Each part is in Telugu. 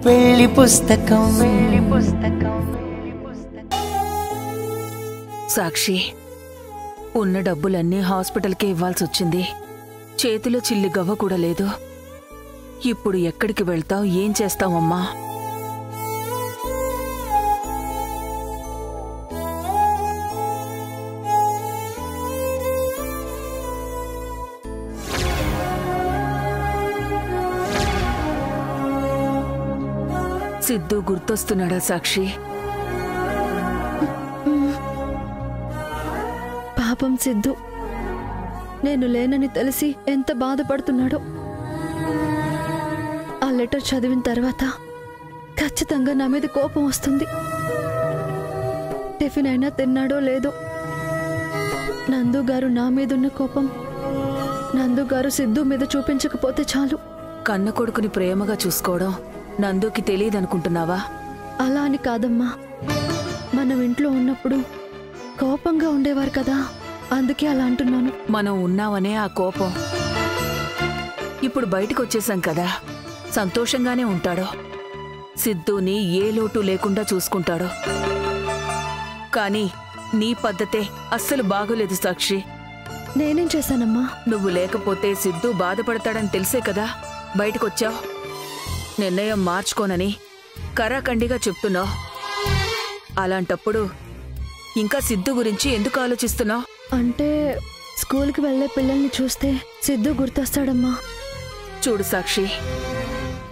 పెళ్లి పుస్తకం సాక్షి, ఉన్న డబ్బులన్నీ హాస్పిటల్కే ఇవ్వాల్సి వచ్చింది. చేతిలో చిల్లి గవ్వ కూడా లేదు. ఇప్పుడు ఎక్కడికి వెళ్తావు, ఏం చేస్తావమ్మా? సిద్ధు గుర్తొస్తున్నాడా సాక్షి? పాపం సిద్ధు, నేను లేనని తెలిసి ఎంత బాధపడుతున్నాడో. ఆ లెటర్ చదివిన తర్వాత ఖచ్చితంగా నా మీద కోపం వస్తుంది. టిఫిన్ అయినా తిన్నాడో లేదో. నందు గారు నా మీదున్న కోపం నందు గారు సిద్ధు మీద చూపించకపోతే చాలు. కన్న కొడుకుని ప్రేమగా చూసుకోవడం నందుకి తెలియదనుకుంటున్నావా? అలా అని కాదమ్మా, మనం ఇంట్లో ఉన్నప్పుడు కోపంగా ఉండేవారు కదా, అందుకే అలా అంటున్నాను. మనం ఉన్నామనే ఆ కోపం. ఇప్పుడు బయటకు వచ్చేసాం కదా, సంతోషంగానే ఉంటాడో. సిద్ధుని ఏ లోటు లేకుండా చూసుకుంటాడో. కానీ నీ పద్ధతే అస్సలు బాగోలేదు సాక్షి. నేనేం చేశానమ్మా? నువ్వు లేకపోతే సిద్ధు బాధపడతాడని తెలిసే కదా బయటకొచ్చావు. నిర్ణయం మార్చుకోనని కరాఖండిగా చెప్తున్నావు. అలాంటప్పుడు ఇంకా సిద్ధు గురించి ఎందుకు ఆలోచిస్తున్నావు? అంటే స్కూల్కి వెళ్లే పిల్లల్ని చూస్తే సిద్ధు గుర్తొస్తాడమ్మా. చూడు సాక్షి,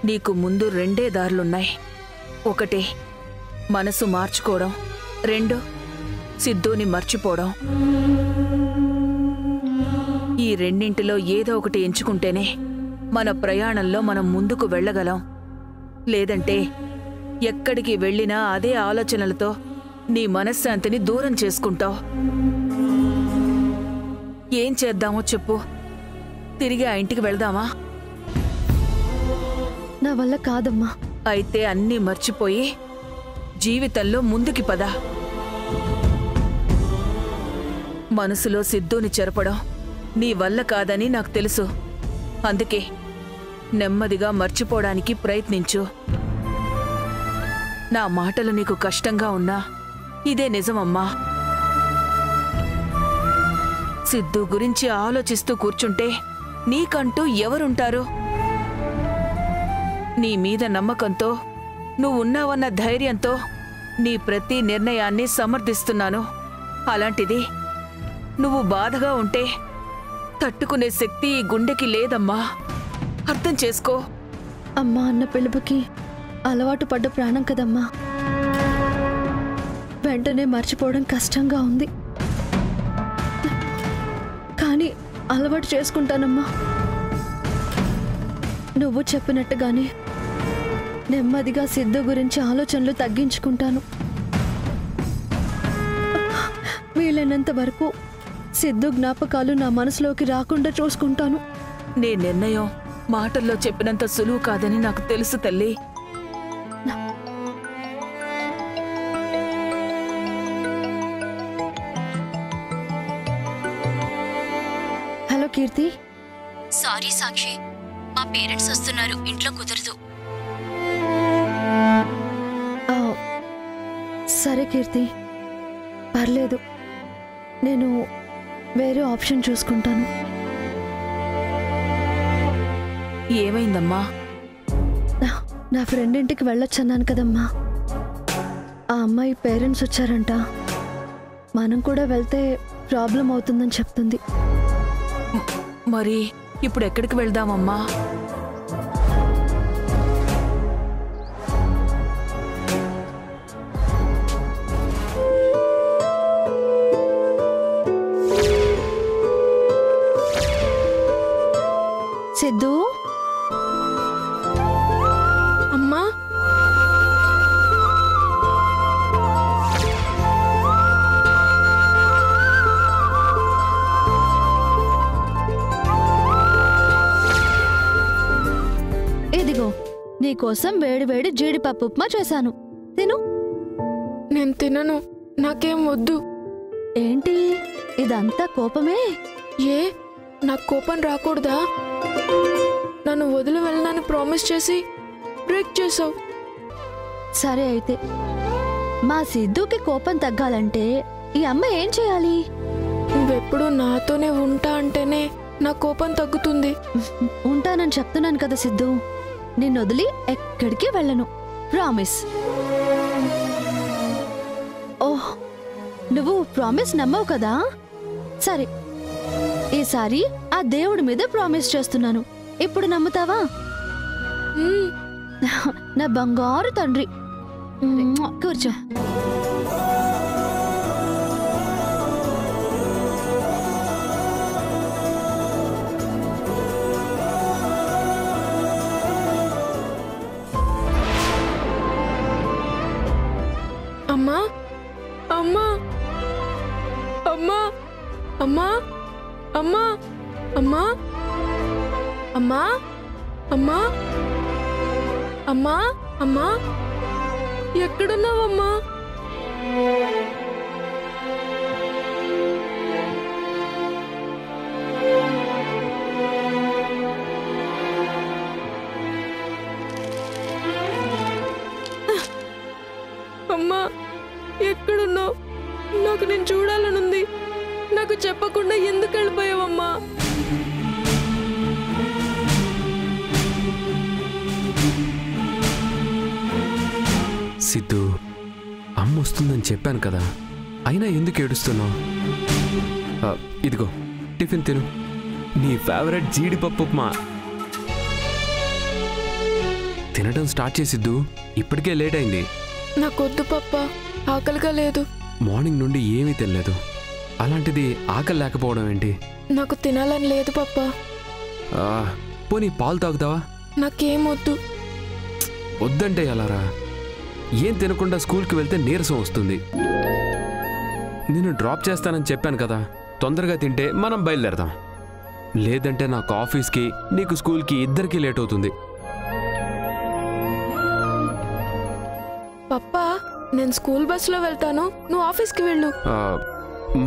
నీకు ముందు రెండే దారులున్నాయి. ఒకటి మనసు మార్చుకోవడం, రెండు సిద్ధుని మర్చిపోవడం. ఈ రెండింటిలో ఏదో ఒకటి ఎంచుకుంటేనే మన ప్రయాణంలో మనం ముందుకు వెళ్ళగలం. లేదంటే ఎక్కడికి వెళ్ళినా అదే ఆలోచనలతో నీ మనశ్శాంతిని దూరం చేసుకుంటావు. ఏం చేద్దామో చెప్పు. తిరిగి ఆ ఇంటికి వెళ్దామా? నా వల్ల కాదమ్మా. అయితే అన్నీ మర్చిపోయి జీవితంలో ముందుకి పద. మనసులో సిద్ధుని చెరపడం నీ వల్ల కాదని నాకు తెలుసు. అందుకే నెమ్మదిగా మర్చిపోవడానికి ప్రయత్నించు. నా మాటలు నీకు కష్టంగా ఉన్నా ఇదే నిజమమ్మా. సిద్ధు గురించి ఆలోచిస్తూ కూర్చుంటే నీకంటూ ఎవరుంటారు? నీ మీద నమ్మకంతో, నువ్వున్నావన్న ధైర్యంతో నీ ప్రతి నిర్ణయాన్ని సమర్థిస్తున్నాను. అలాంటిది నువ్వు బాధగా ఉంటే తట్టుకునే శక్తి ఈ గుండెకి లేదమ్మా. అర్థం చేసుకో. అమ్మా అన్న పిలుపుకి అలవాటు పడ్డ ప్రాణం కదమ్మా. వెంటనే మర్చిపోవడం కష్టంగా ఉంది, కానీ అలవాటు చేసుకుంటానమ్మా. నువ్వు చెప్పినట్టుగానే నెమ్మదిగా సిద్ధు గురించి ఆలోచనలు తగ్గించుకుంటాను. వీలైనంత వరకు సిద్ధు జ్ఞాపకాలు నా మనసులోకి రాకుండా చూసుకుంటాను. నీ నిర్ణయం మాటల్లో చెప్పినంత సులువు కాదని నాకు తెలుసు తల్లి. హలో కీర్తి. సారీ సాక్షి, మా పేరెంట్స్ వస్తున్నారు, ఇంట్లో కుదరదు. సరే కీర్తి, పర్లేదు, నేను వేరే ఆప్షన్ చూసుకుంటాను. ఏమైందమ్మా? నా ఫ్రెండ్ ఇంటికి వెళ్ళొచ్చన్నాను కదమ్మా. ఆ అమ్మాయి పేరెంట్స్ వచ్చారంట. మనం కూడా వెళ్తే ప్రాబ్లం అవుతుందని చెప్తుంది. మరి ఇప్పుడు ఎక్కడికి వెళ్దామమ్మా? సిద్ధు, అమ్మా, ఇదిగో నీకోసం వేడి వేడి జీడిపప్పు ఉప్మా చేశాను, తిను. నేను తినను, నాకేం వద్దు. ఏంటి ఇదంతా కోపమే? ఏ, నాకు కోపం రాకూడదా? నన్ను వదిలి వెళ్ళనని ప్రామిస్ చేసి బ్రేక్ చేసావు. సరే అయితే మా సిద్ధుకి కోపం తగ్గాలంటే ఈ అమ్మ ఏం చేయాలి? నువ్వెప్పుడు నాతోనే ఉంటా అంటేనే నా కోపం తగ్గుతుంది. ఉంటానని చెప్తున్నాను కదా సిద్ధు, నిన్ను వదిలి ఎక్కడికి వెళ్ళను, ప్రామిస్. ఓహ్, నువ్వు ప్రామిస్ నమ్మవు కదా? సరే, ఈసారి ఆ దేవుడి మీద ప్రామిస్ చేస్తున్నాను. ఇప్పుడు నమ్ముతావా? నా బంగారు తండ్రి. కూర్చో. అమ్మా అమ్మా అమ్మా అమ్మా అమ్మా అమ్మా అమ్మా అమ్మా అమ్మా అమ్మా ఎక్కడున్నావమ్మా? అమ్మా ఎక్కడున్నావు? నాకు నేను చూడాలనుంది. నాకు చెప్పకుండా ఎందుకు వెళ్ళిపోయావమ్మా? సిద్ధు, అమ్మ వస్తుందని చెప్పాను కదా, అయినా ఎందుకు ఏడుస్తున్నావు? ఇదిగో టిఫిన్ తిను, నీ ఫేవరెట్ జీడిపప్పు ఉప్మా. తినడం స్టార్ట్ చేసిద్దు, ఇప్పటికే లేట్ అయింది. నాకొద్దు పప్ప, ఆకలిగా లేదు. మార్నింగ్ నుండి ఏమీ తినలేదు, అలాంటిది ఆకలి లేకపోవడం ఏంటి? నాకు తినాలని లేదు పప్ప. పోనీ పాలు తాగుతావా? నాకేం వద్దు. వద్దంటే ఎలారా? ఏం తినకుండా స్కూల్కి వెళ్తే నీరసం వస్తుంది. నేను డ్రాప్ చేస్తానని చెప్పాను కదా, తొందరగా తింటే మనం బయలుదేరదాం. లేదంటే నాకు ఆఫీస్కి నీకు స్కూల్కి ఇద్దరికీ లేట్ అవుతుంది. పప్పా, నేను స్కూల్ బస్సులో వెళ్తాను, నువ్వు ఆఫీస్కి వెళ్ళు.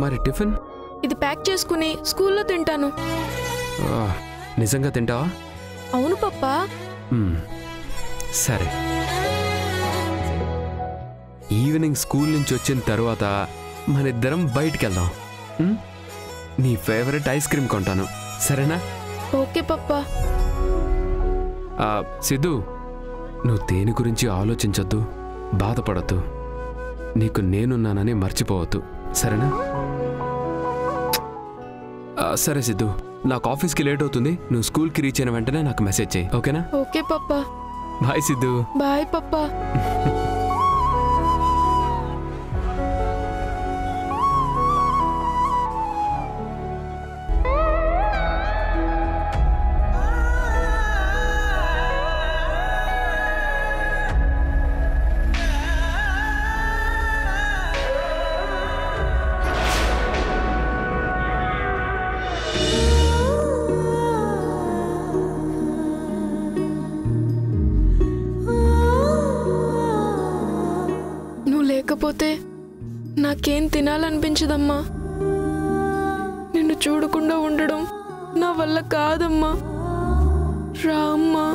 మరి టిఫిన్? ఇది ప్యాక్ చేసుకుని స్కూల్లో తింటాను. నిజంగా తింటావా? అవును పప్పా. సరే. ఈవినింగ్ స్కూల్ నుంచి వచ్చిన తర్వాత మనిద్దరం బయటికి వెళ్దాం. నీ ఫేవరెట్ ఐస్ క్రీమ్ కొంటాను, సరేనా? ఓకే పప్పా. సిద్ధు, నువ్వు దేని గురించి ఆలోచించొద్దు, బాధపడద్దు. నీకు నేనున్నానని మర్చిపోవద్దు, సరేనా? సరే సిద్ధు, నాకు ఆఫీస్కి లేట్ అవుతుంది. నువ్వు స్కూల్కి రీచ్ అయిన వెంటనే నాకు మెసేజ్ చేయి, ఓకేనా? ఓకే పప్పా. బాయ్ సిద్ధు. బాయ్ పప్పా. లేకపోతే నాకేం తినాలనిపించదమ్మా. నిన్ను చూడకుండా ఉండడం నా వల్ల కాదమ్మా. రా అమ్మా.